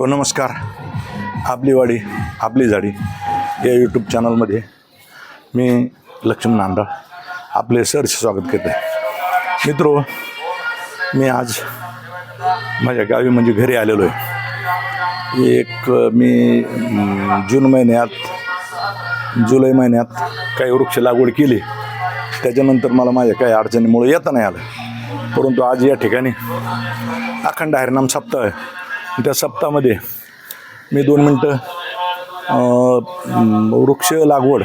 मित्रो नमस्कार. आपली वाडी आपली झाडी या यूट्यूब चॅनलमध्ये मी लक्ष्मण नांदाळ आपले सहर्ष स्वागत करते. मित्रो, मी आज माझ्या गावी म्हणजे घरी आलेलो आहे. मी जुलै महिन्यात काही वृक्ष लागवड केली. त्याच्यानंतर मला माझ्या काही अडचणीमुळे येता नाही आलं, परंतु आज या ठिकाणी अखंड हरिनाम सप्ताह आहे. त्या सप्ताहामध्ये मी 2 मिनटं वृक्ष लागवड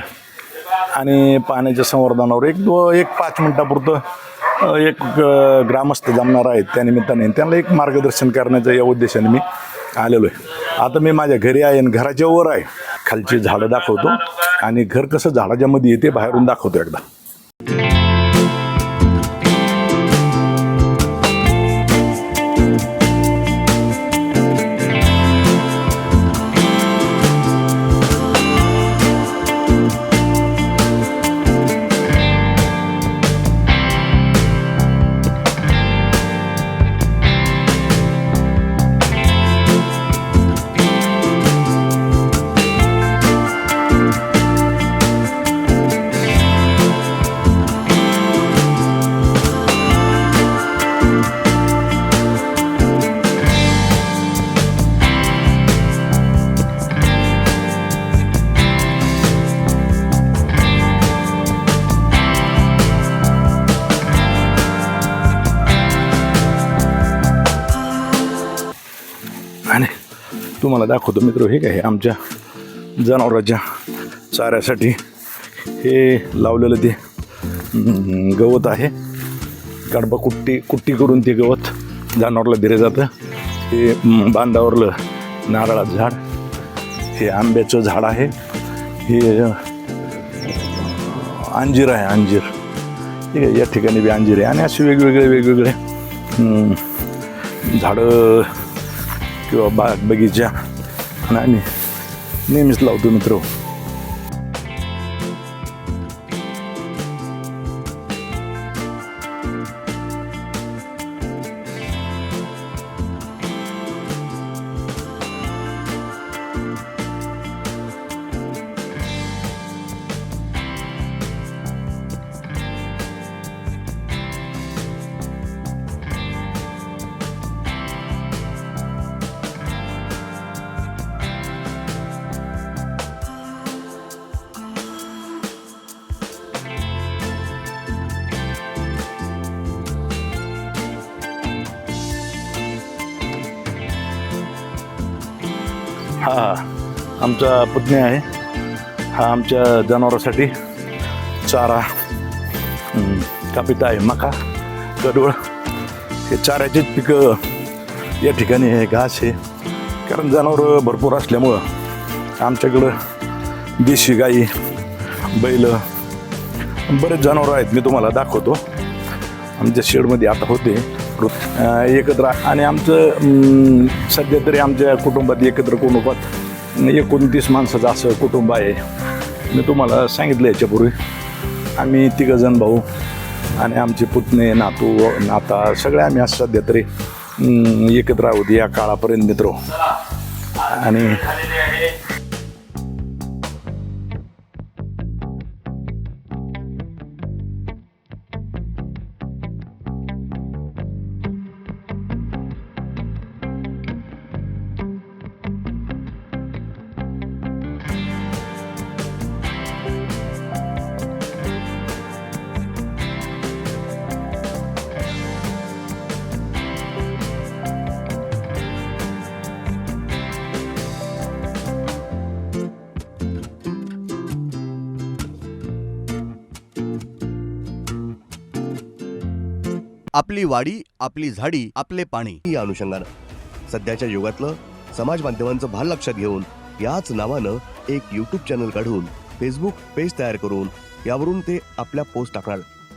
आणि पाण्याच्या संवर्धनावर एक 5 मिनटापुरतं एक ग्रामस्थ जमणार आहेत. त्यानिमित्ताने त्यांना एक मार्गदर्शन करण्याच्या या उद्देशाने मी आलेलो आहे. आता मी माझ्या घरी आहे आणि घराच्या वर आहे. खालची झाडं दाखवतो आणि घर कसं झाडाच्या मध्ये येते बाहेरून दाखवतो एकदा. आणि तुम्हाला दाखवतो मित्र, हे काय आमच्या जनावरांच्या चाऱ्यासाठी हे लावलेलं ते गवत आहे. कडबा कुट्टी करून ते गवत जनावराला दिले जातं. हे बांधावरलं नारळाचं झाड, हे आंब्याचं झाड आहे, हे अंजीर आहे, अंजीर. ठीक आहे, या ठिकाणी बी अंजीर आहे. आणि असे वेगवेगळे झाडं किंवा बाग बगीचा आणि नेहमीच लावतो मित्र. हा आमचा पुतण्या आहे. हा आमच्या जनावरांसाठी चारा कापिता आहे. मका, कडवळ हे चाऱ्याचीच पिकं या ठिकाणी आहे. घास आहे, कारण जनावरं भरपूर असल्यामुळं आमच्याकडं देशी गाई, बैल, बरेच जनावरं आहेत. मी तुम्हाला दाखवतो. आमच्या शेडमध्ये आता होते एकत्र. आणि आमचं सध्या तरी आमच्या कुटुंबात एकत्र कुटुंबात 29 माणसाचं असं कुटुंब आहे. मी तुम्हाला सांगितलं याच्यापूर्वी. आम्ही 3 जण भाऊ आणि आमचे पुतणे, नाता सगळे आम्ही आज सध्या तरी एकत्र आहोत या काळापर्यंत मित्र. आणि आपली वाडी आपली झाडी आपले पाणी या अनुषंगानं सध्याच्या युगातलं समाज माध्यमांचं भान लक्षात घेऊन याच नावानं एक यूट्यूब चॅनल काढून फेसबुक पेज तयार करून यावरून ते आपल्या पोस्ट टाकणार.